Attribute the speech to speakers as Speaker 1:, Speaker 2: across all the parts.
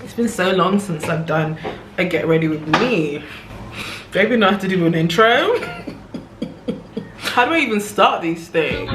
Speaker 1: It's been so long since I've done a get ready with me. Do I even know how to do an intro? How do I even start these things?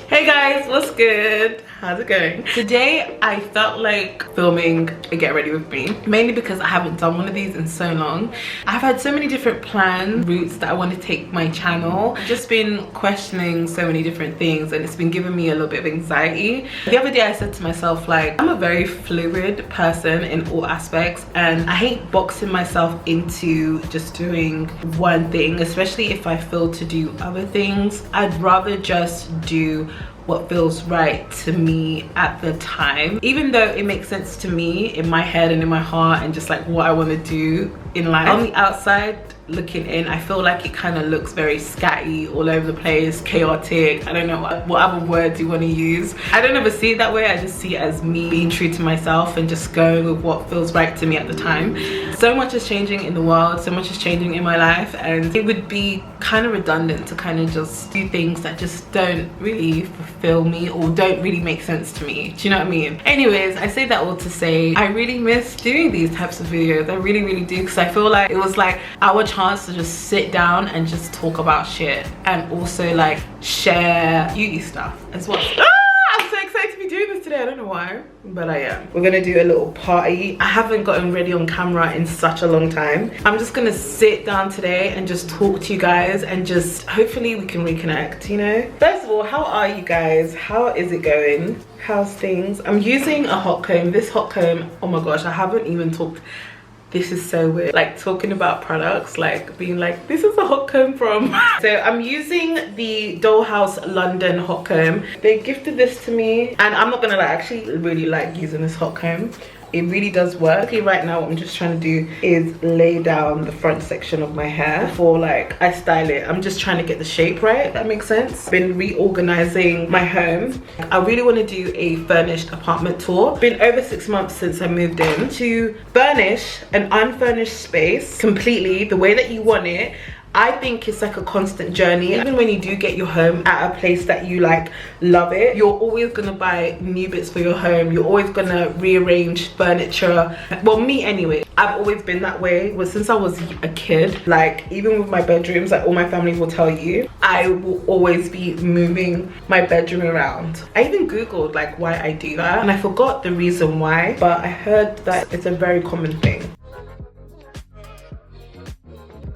Speaker 1: Hey guys, what's good? How's it going? Today I felt like filming a get ready with me, mainly because I haven't done one of these in so long. I've had so many different plans, routes that I want to take my channel. I've just been questioning so many different things and it's been giving me a little bit of anxiety. The other day I said to myself, like, I'm a very fluid person in all aspects and I hate boxing myself into just doing one thing, especially if I feel to do other things. I'd rather just do what feels right to me at the time, even though it makes sense to me in my head and in my heart and just like what I want to do in life. On the outside looking in, I feel like it kind of looks very scatty, all over the place, chaotic. I don't know what other words you want to use. I don't ever see it that way. I just see it as me being true to myself and just going with what feels right to me at the time. So much is changing in the world, so much is changing in my life, and it would be kind of redundant to kind of just do things that just don't really fulfill me or don't really make sense to me. Do you know what I mean? Anyways, I say that all to say I really miss doing these types of videos. I really do, because I feel like it was like our chance to just sit down and just talk about shit and also like share beauty stuff as well. I'm so excited to be doing this today. I don't know why, but I am. We're gonna do a little party. I haven't gotten ready on camera in such a long time. I'm just gonna sit down today and just talk to you guys and just hopefully we can reconnect, you know? First of all, how are you guys? How is it going? How's things? I'm using a hot comb. This hot comb, oh my gosh, I haven't even talked. This is so weird, like talking about products, like being like, this is a hot comb from. So I'm using the Dollhouse London hot comb. They gifted this to me and I'm not gonna lie, I actually really like using this hot comb. It really does work. Right now what I'm just trying to do is lay down the front section of my hair before like I style it. I'm just trying to get the shape right, if that makes sense. Been reorganizing my home. I really want to do a furnished apartment tour. Been over 6 months since I moved in. To furnish an unfurnished space completely the way that you want it, I think it's like a constant journey. Even when you do get your home at a place that you like love it, you're always gonna buy new bits for your home. You're always gonna rearrange furniture. Well, me anyway, I've always been that way. Well, since I was a kid, like even with my bedrooms, like all my family will tell you, I will always be moving my bedroom around. I even Googled like why I do that and I forgot the reason why, but I heard that it's a very common thing.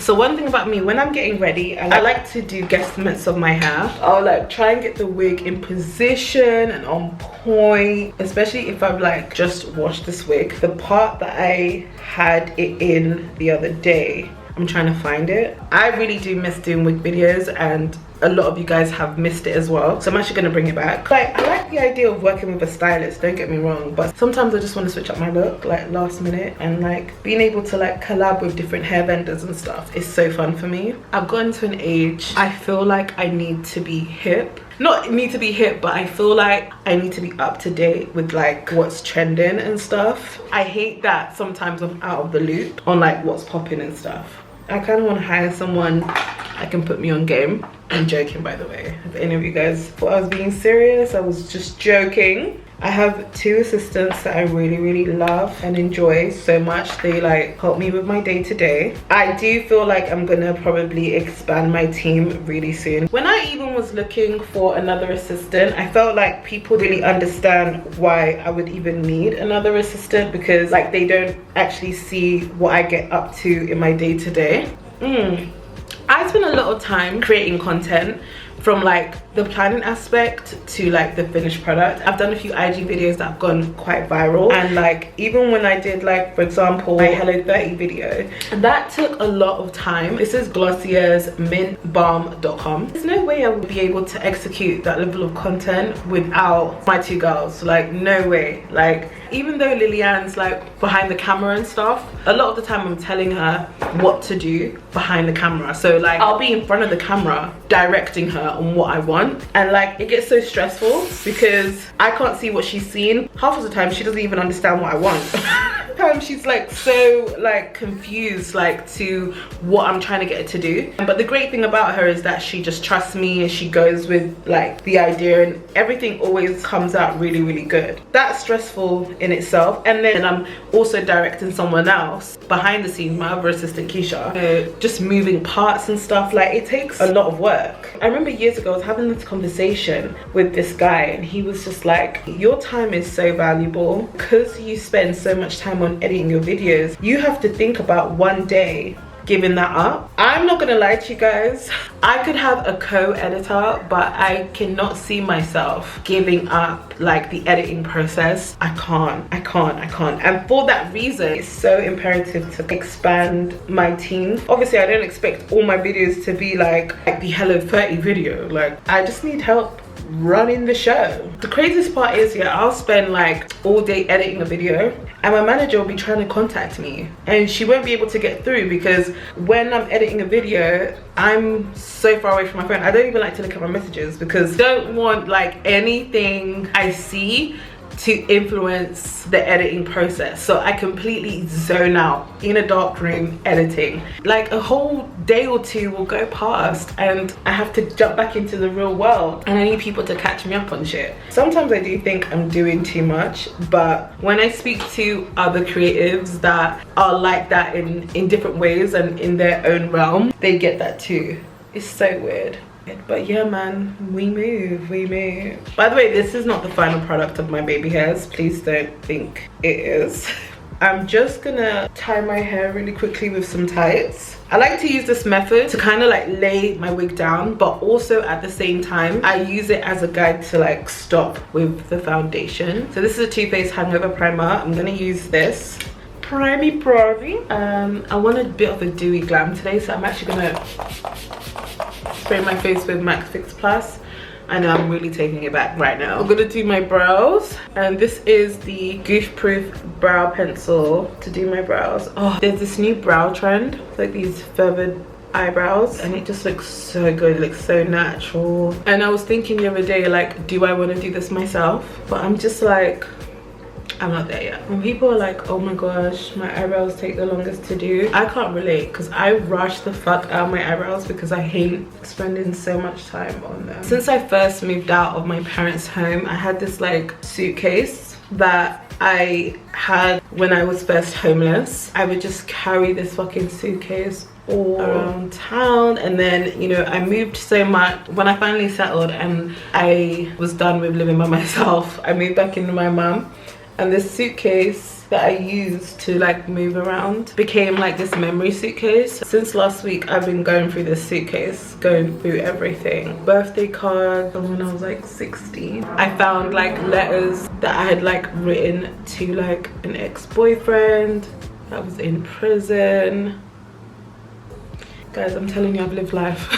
Speaker 1: So one thing about me, when I'm getting ready, I like to do guesstimates of my hair. I'll like try and get the wig in position and on point, especially if I've like just washed this wig. The part that I had it in the other day, I'm trying to find it. I really do miss doing wig videos and a lot of you guys have missed it as well, so I'm actually gonna bring it back. Like, I like the idea of working with a stylist, don't get me wrong, but sometimes I just want to switch up my look like last minute, and like being able to like collab with different hair vendors and stuff is so fun for me. I've gotten to an age I feel like I need to be hip. Not need to be hip, but I feel like I need to be up to date with like what's trending and stuff. I hate that sometimes I'm out of the loop on like what's popping and stuff. I kind of want to hire someone that can put me on game. I'm joking, by the way. If any of you guys thought I was being serious, I was just joking. I have 2 assistants that I really love and enjoy so much. They like help me with my day-to-day. I do feel like I'm gonna probably expand my team really soon. When I even was looking for another assistant, I felt like people really understand why I would even need another assistant, because like they don't actually see what I get up to in my day-to-day. I spend a lot of time creating content, from like the planning aspect to like the finished product. I've done a few IG videos that have gone quite viral, and like even when I did like, for example, my Hello 30 video, that took a lot of time. This is Glossier's mintbalm.com. There's no way I would be able to execute that level of content without my 2 girls, like no way. Like even though Lillian's like behind the camera and stuff, a lot of the time I'm telling her what to do behind the camera. So like I'll be in front of the camera directing her on what I want, and like it gets so stressful because I can't see what she's seeing. Half of the time she doesn't even understand what I want. Sometimes she's like so like confused like to what I'm trying to get her to do. But the great thing about her is that she just trusts me and she goes with like the idea, and everything always comes out really, really good. That's stressful in itself. And then I'm also directing someone else behind the scenes, my other assistant Keisha, just moving parts and stuff. Like, it takes a lot of work. I remember years ago I was having this conversation with this guy, and he was just like, your time is so valuable because you spend so much time on editing your videos. You have to think about one day giving that up. I'm not gonna lie to you guys, I could have a co-editor, but I cannot see myself giving up like the editing process. I can't. And for that reason, it's so imperative to expand my team. Obviously I don't expect all my videos to be like the Hello 30 video. Like, I just need help running the show. The craziest part is, yeah, I'll spend like all day editing a video and my manager will be trying to contact me and she won't be able to get through, because when I'm editing a video I'm so far away from my phone. I don't even like to look at my messages because I don't want like anything I see to influence the editing process. So I completely zone out in a dark room editing. Like, a whole day or two will go past and I have to jump back into the real world and I need people to catch me up on shit. Sometimes I do think I'm doing too much, but when I speak to other creatives that are like that in different ways and in their own realm, they get that too. It's so weird. But yeah, man, we move. By the way, this is not the final product of my baby hairs. Please don't think it is. I'm just gonna tie my hair really quickly with some tights. I like to use this method to kind of like lay my wig down, but also at the same time I use it as a guide to like stop with the foundation. So this is a Too Faced Hangover Primer. I'm gonna use this. Primey. I want a bit of a dewy glam today, so I'm actually gonna spray my face with MAC Fix Plus. I know I'm really taking it back right now. I'm gonna do my brows, and this is the Goof Proof brow pencil to do my brows. Oh, there's this new brow trend. It's like these feathered eyebrows and it just looks so good. It looks so natural. And I was thinking the other day, like, do I want to do this myself? But I'm just like, I'm not there yet. When people are like, oh my gosh, my eyebrows take the longest to do, I can't relate, because I rush the fuck out of my eyebrows because I hate spending so much time on them. Since I first moved out of my parents' home, I had this like suitcase that I had when I was first homeless. I would just carry this fucking suitcase all around town, and then, you know, I moved so much. When I finally settled and I was done with living by myself, I moved back into my mum. And this suitcase that I used to like move around became like this memory suitcase. Since last week, I've been going through this suitcase, going through everything. Birthday cards from when I was like 16. I found like letters that I had like written to like an ex-boyfriend that was in prison. Guys, I'm telling you, I've lived life.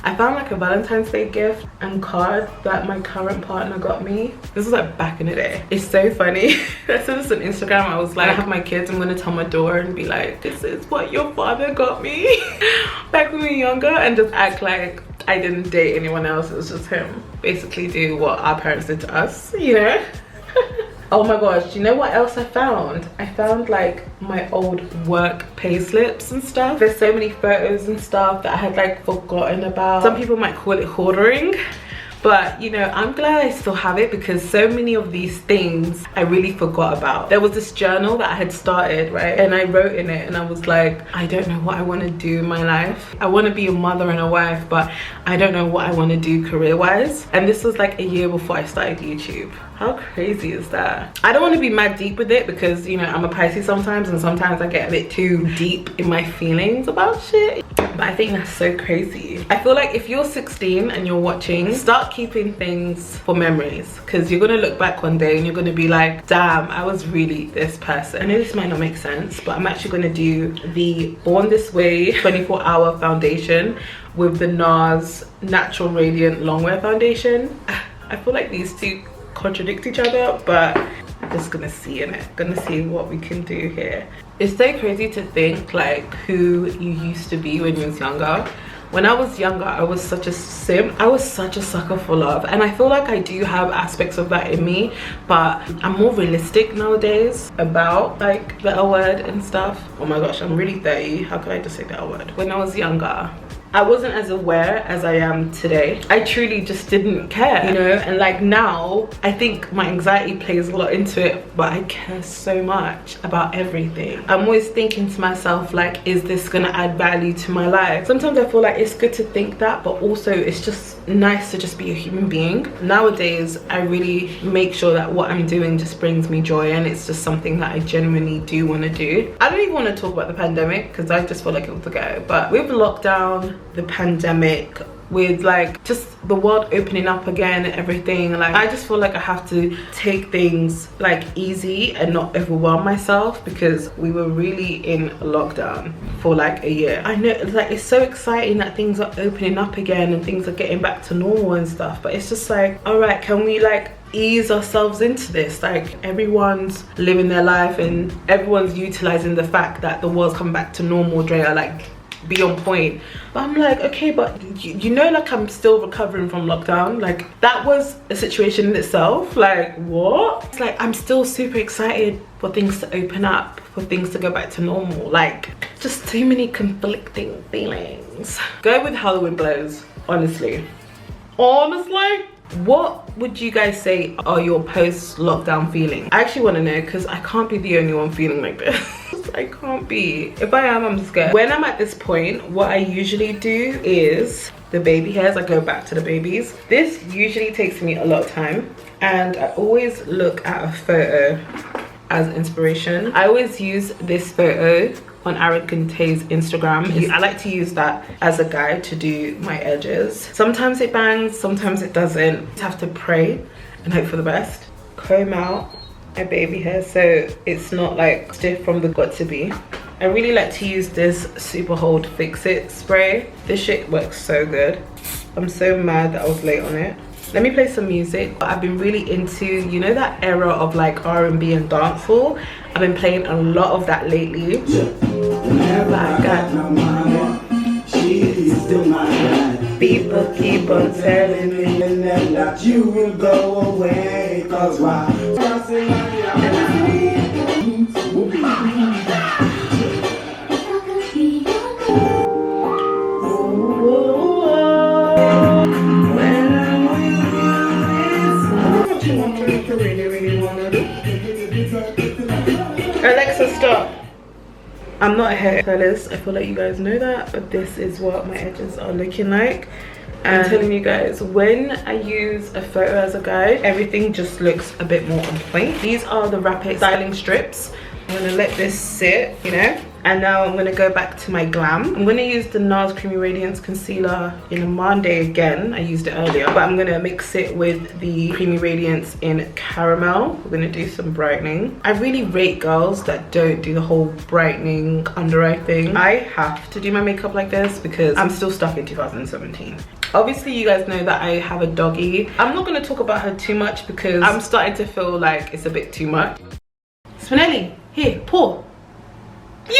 Speaker 1: I found like a Valentine's Day gift and card that my current partner got me. This was like back in the day. It's so funny. I said this on Instagram. I was like, I have my kids, I'm gonna tell my door and be like, this is what your father got me back when we were younger, and just act like I didn't date anyone else. It was just him. Basically do what our parents did to us, you know? Oh my gosh, do you know what else I found? I found like my old work pay slips and stuff. There's so many photos and stuff that I had like forgotten about. Some people might call it hoarding, but you know, I'm glad I still have it, because so many of these things I really forgot about. There was this journal that I had started, right? And I wrote in it and I was like, I don't know what I want to do in my life. I want to be a mother and a wife, but I don't know what I want to do career-wise. And this was like a year before I started YouTube. How crazy is that? I don't want to be mad deep with it, because, you know, I'm a Pisces sometimes, and sometimes I get a bit too deep in my feelings about shit. But I think that's so crazy. I feel like if you're 16 and you're watching, start keeping things for memories, because you're gonna look back one day and you're gonna be like, damn, I was really this person. I know this might not make sense, but I'm actually gonna do the Born This Way 24-hour foundation with the NARS Natural Radiant Longwear Foundation. I feel like these two contradict each other, but I'm just gonna see in it. Gonna see what we can do here. It's so crazy to think like who you used to be when you was younger. When I was younger, I was such a simp. I was such a sucker for love, and I feel like I do have aspects of that in me, but I'm more realistic nowadays about like the L word and stuff. Oh my gosh, I'm really 30. How could I just say the L word? When I was younger, I wasn't as aware as I am today. I truly just didn't care, you know? And like now, I think my anxiety plays a lot into it, but I care so much about everything. I'm always thinking to myself, like, is this gonna add value to my life? Sometimes I feel like it's good to think that, but also it's just nice to just be a human being. Nowadays, I really make sure that what I'm doing just brings me joy, and it's just something that I genuinely do want to do. I don't even want to talk about the pandemic because I just feel like it was a go, but with the lockdown, the pandemic, with like just the world opening up again and everything, like I just feel like I have to take things like easy and not overwhelm myself, because we were really in lockdown for like a year. I know, like, it's so exciting that things are opening up again and things are getting back to normal and stuff, but it's just like, all right, can we like ease ourselves into this? Like, everyone's living their life and everyone's utilizing the fact that the world's come back to normal, Drea, like be on point. But I'm like, okay, but you know, like I'm still recovering from lockdown. Like that was a situation in itself. Like what? It's like I'm still super excited for things to open up, for things to go back to normal. Like just too many conflicting feelings. Go with Halloween blows, honestly. What would you guys say are your post-lockdown feelings? I actually want to know, because I can't be the only one feeling like this. I can't be. If I am, I'm scared. When I'm at this point, what I usually do is the baby hairs. I go back to the babies. This usually takes me a lot of time, and I always look at a photo as inspiration. I always use this photo on Arrogante's Instagram. I like to use that as a guide to do my edges. Sometimes it bangs, sometimes it doesn't. Just have to pray and hope for the best. Comb out my baby hair so it's not like stiff from the got to be. I really like to use this Super Hold Fix It spray. This shit works so good. I'm so mad that I was late on it. Let me play some music. I've been really into, you know, that era of like R&B and dancehall. I've been playing a lot of that lately. I got no money, she's still my guy. People keep on telling me that you will go away, cause why? Alexa, stop. I'm not a hairstylist. I feel like you guys know that, but this is what my edges are looking like. And I'm telling you guys, when I use a photo as a guide, everything just looks a bit more on point. These are the Rapid styling strips. I'm gonna let this sit, you know, and now I'm gonna go back to my glam. I'm gonna use the NARS Creamy Radiance Concealer in a Monday again. I used it earlier, but I'm gonna mix it with the Creamy Radiance in Caramel. We're gonna do some brightening. I really rate girls that don't do the whole brightening under eye thing. I have to do my makeup like this because I'm still stuck in 2017. Obviously, you guys know that I have a doggy. I'm not gonna talk about her too much because I'm starting to feel like it's a bit too much. Spinelli, here, pour. Yay!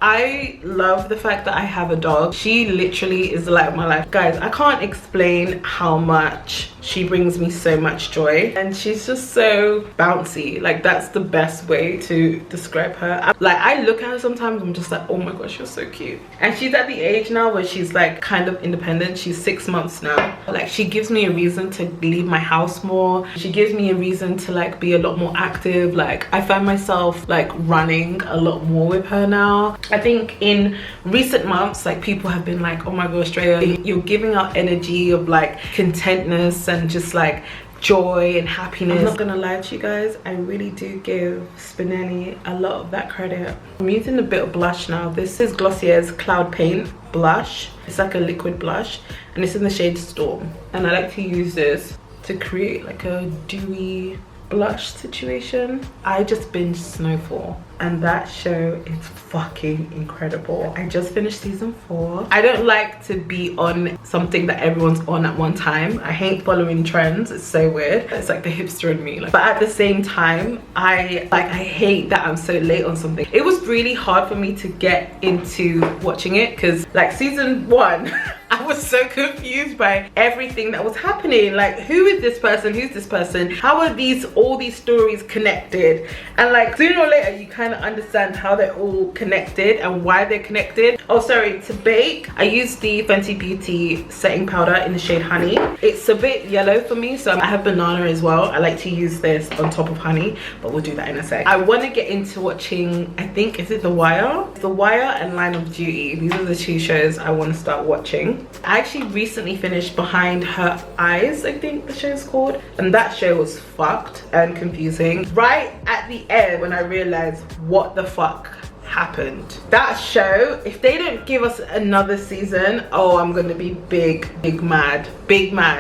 Speaker 1: I love the fact that I have a dog. She literally is the light of my life. Guys, I can't explain how much she brings me so much joy, and she's just so bouncy. Like, that's the best way to describe her. Like, I look at her sometimes, I'm just like, oh my gosh, you're so cute. And she's at the age now where she's like kind of independent. She's 6 months now. Like, she gives me a reason to leave my house more. She gives me a reason to like be a lot more active. Like, I find myself like running a lot more with her now. I think in recent months, like, people have been like, oh my gosh, Drea, you're giving out energy of like contentness and just like joy and happiness. I'm not gonna lie to you guys, I really do give Spinelli a lot of that credit. I'm using a bit of blush now. This is Glossier's Cloud Paint blush. It's like a liquid blush and it's in the shade Storm, and I like to use this to create like a dewy blush situation. I just binged Snowfall and that show is fucking incredible. I just finished season 4. I don't like to be on something that everyone's on at one time. I hate following trends. It's so weird. It's like the hipster in me. But at the same time, I hate that I'm so late on something. It was really hard for me to get into watching it because like season 1 I was so confused by everything that was happening. Like, who is this person? Who's this person? How are all these stories connected? And like sooner or later you kind of understand how they're all connected and why they're connected. Oh, sorry, to bake I used the Fenty Beauty setting powder in the shade Honey. It's a bit yellow for me, so I have banana as well. I like to use this on top of honey, but we'll do that in a sec. I want to get into watching, I think, is it The Wire? The Wire and Line of Duty. These are the 2 shows I want to start watching. I actually recently finished Behind Her Eyes, I think the show's called, and that show was fucked and confusing. Right at the end when I realized what the fuck happened. That show, if they don't give us another season, oh, I'm gonna be big mad.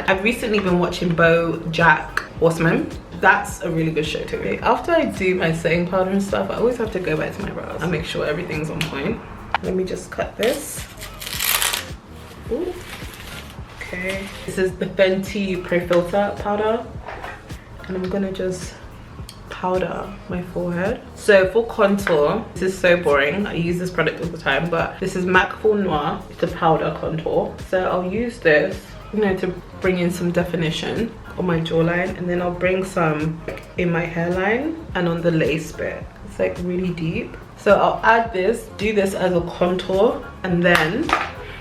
Speaker 1: I've recently been watching BoJack Horseman. That's a really good show too. After I do my setting powder and stuff, I always have to go back to my brows and make sure everything's on point. Let me just cut this. Ooh. Okay, this is the Fenty Pro Filter powder and I'm gonna just powder my forehead. So for contour, this is so boring, I use this product all the time, but this is MAC Full Noir. It's a powder contour, so I'll use this, you know, to bring in some definition on my jawline, and then I'll bring some in my hairline and on the lace bit. It's like really deep, so I'll add this, do this as a contour, and then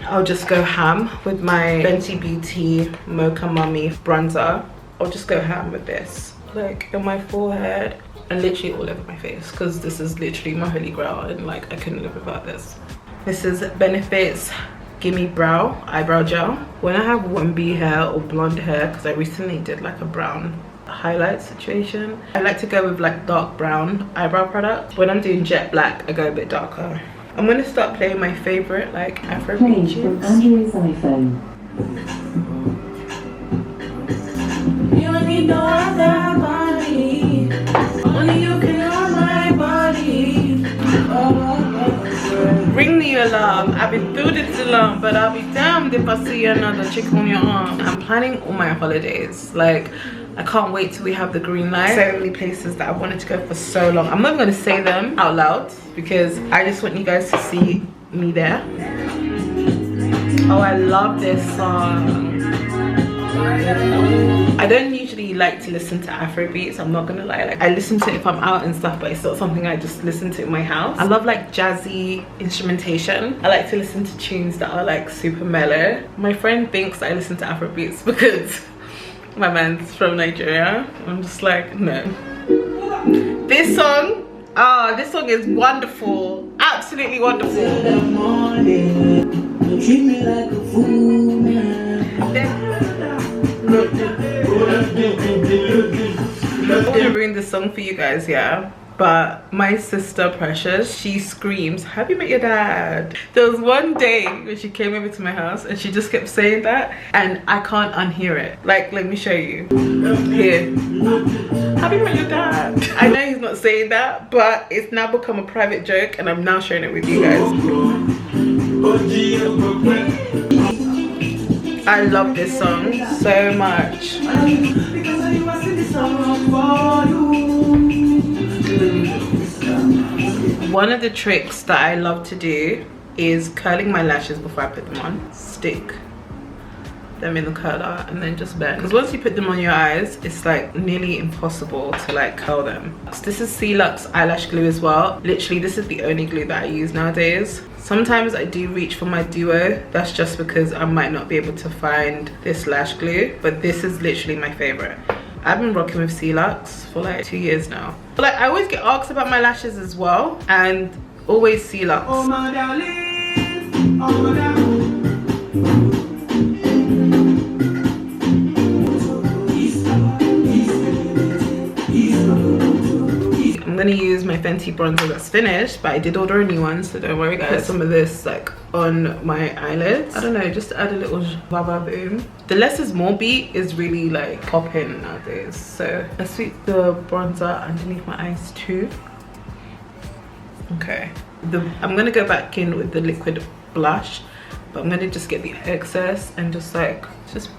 Speaker 1: I'll just go ham with my Fenty Beauty Mocha Mami bronzer. I'll just go ham with this, like on my forehead and literally all over my face, because this is literally my holy grail and like I couldn't live without this. This is Benefit's Gimmee Brow Eyebrow Gel. When I have 1B hair or blonde hair, because I recently did like a brown highlight situation, I like to go with like dark brown eyebrow product. When I'm doing jet black, I go a bit darker. I'm gonna start playing my favorite like Afrobeat tunes.
Speaker 2: Andrew's iPhone. You don't need no other body. Only you can hold my body.
Speaker 1: Ring the alarm. I've been through this alarm, but I'll be damned if I see another chick on your arm. I'm planning all my holidays. Like, I can't wait till we have the green light. So many places that I wanted to go for so long. I'm not gonna say them out loud because I just want you guys to see me there. Oh, I love this song. I don't usually like to listen to Afrobeats, I'm not gonna lie. Like, I listen to it if I'm out and stuff, but it's not something I just listen to in my house. I love like jazzy instrumentation. I like to listen to tunes that are like super mellow. My friend thinks I listen to Afrobeats because my man's from Nigeria. I'm just like, no. This song, oh, this song is wonderful, absolutely wonderful. I'm gonna ruin this song for you guys, yeah, but my sister Precious, she screams, "Have you met your dad?" There was one day when she came over to my house and she just kept saying that, and I can't unhear it. Like, let me show you. Here. Have you met your dad? I know he's not saying that, but it's now become a private joke and I'm now sharing it with you guys. I love this song so much. One of the tricks that I love to do is curling my lashes before I put them on. Stick them in the curler and then just bend, because once you put them on your eyes, it's like nearly impossible to like curl them. So this is CeeLux eyelash glue as well. Literally, this is the only glue that I use nowadays. Sometimes I do reach for my duo. That's just because I might not be able to find this lash glue, but this is literally my favorite. I've been rocking with CeeLux for like 2 years now. But like, I always get asked about my lashes as well, and always CeeLux. Oh my darling, oh my darling. I'm gonna use my Fenty bronzer that's finished, but I did order a new one, so don't worry guys. Put some of this like on my eyelids. I don't know, just to add a little baba boom. The less is more beat is really like popping nowadays. So let's sweep the bronzer underneath my eyes too. Okay, I'm gonna go back in with the liquid blush, but I'm gonna just get the excess and just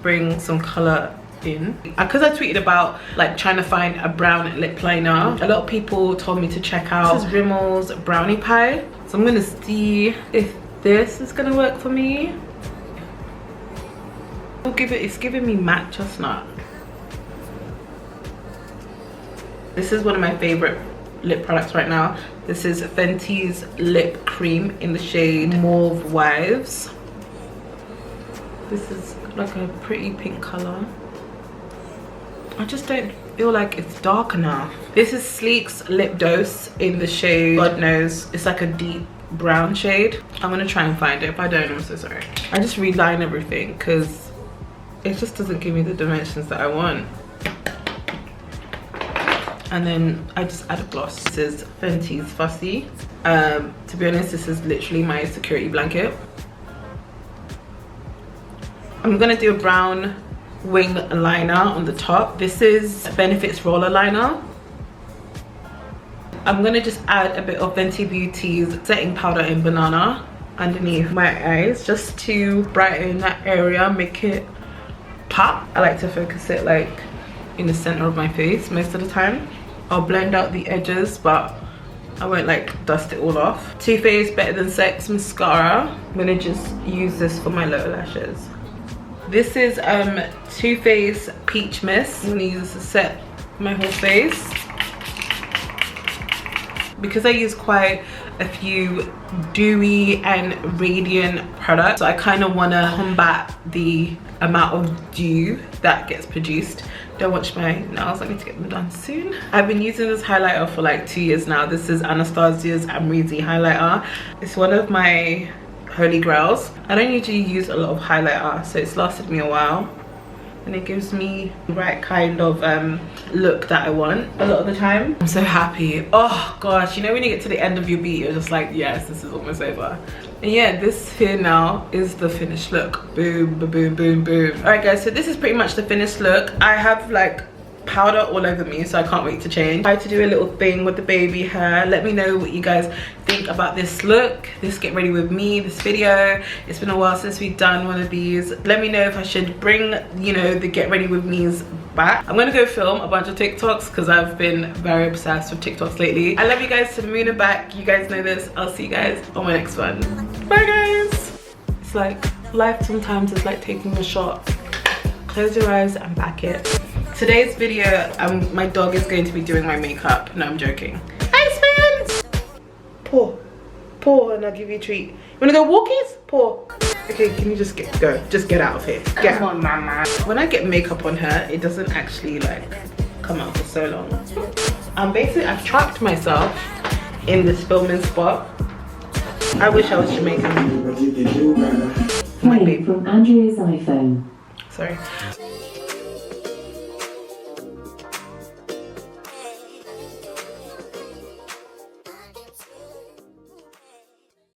Speaker 1: bring some color in, because I tweeted about like trying to find a brown lip liner. A lot of people told me to check out this is Rimmel's brownie pie, so I'm gonna see if this is gonna work for me. It's giving me matte chestnut. This is one of my favorite lip products right now. This is Fenty's lip cream in the shade Mauve Wives. This is like a pretty pink color. I just don't feel like it's dark enough. This is Sleek's Lip Dose in the shade God Knows. It's like a deep brown shade. I'm gonna try and find it. If I don't, I'm so sorry. I just reline everything because it just doesn't give me the dimensions that I want. And then I just add a gloss. This is Fenty's Fussy. To be honest, this is literally my security blanket. I'm gonna do a brown wing liner on the top. This is Benefit's roller liner. I'm gonna just add a bit of Fenty Beauty's setting powder in banana underneath my eyes just to brighten that area, make it pop. I like to focus it like in the center of my face most of the time. I'll blend out the edges, but I won't like dust it all off. Too Faced Better Than Sex mascara. I'm gonna just use this for my lower lashes. This is Too Faced Peach Mist. I'm gonna use this to set my whole face. Because I use quite a few dewy and radiant products, so I kind of want to combat the amount of dew that gets produced. Don't watch my nails, I need to get them done soon. I've been using this highlighter for like 2 years now. This is Anastasia's Amrezy highlighter. It's one of my holy grails. I don't usually use a lot of highlighter, so it's lasted me a while, and it gives me the right kind of look that I want a lot of the time. I'm so happy. Oh gosh, you know when you get to the end of your beat, you're just like, yes, this is almost over. And yeah, this here now is the finished look. Boom, boom, boom, boom, boom. All right guys, so this is pretty much the finished look. I have like powder all over me, so I can't wait to change. I tried to do a little thing with the baby hair. Let me know what you guys think about this look, this get ready with me, this video. It's been a while since we've done one of these. Let me know if I should bring, you know, the get ready with me's back. I'm gonna go film a bunch of TikToks because I've been very obsessed with TikToks lately. I love you guys to the moon and back. You guys know this. I'll see you guys on my next one. Bye guys. It's like life sometimes is like taking a shot. Close your eyes and back it. Today's video, my dog is going to be doing my makeup. No, I'm joking. Hi, Spence! Paw, and I'll give you a treat. You wanna go walkies? Paw. Okay, can you just go? Just get out of here. Get on, mama. When I get makeup on her, it doesn't actually like come out for so long. Basically, I've trapped myself in this filming spot. I wish I was Jamaican.
Speaker 3: Playing from Andrea's iPhone.
Speaker 1: Sorry.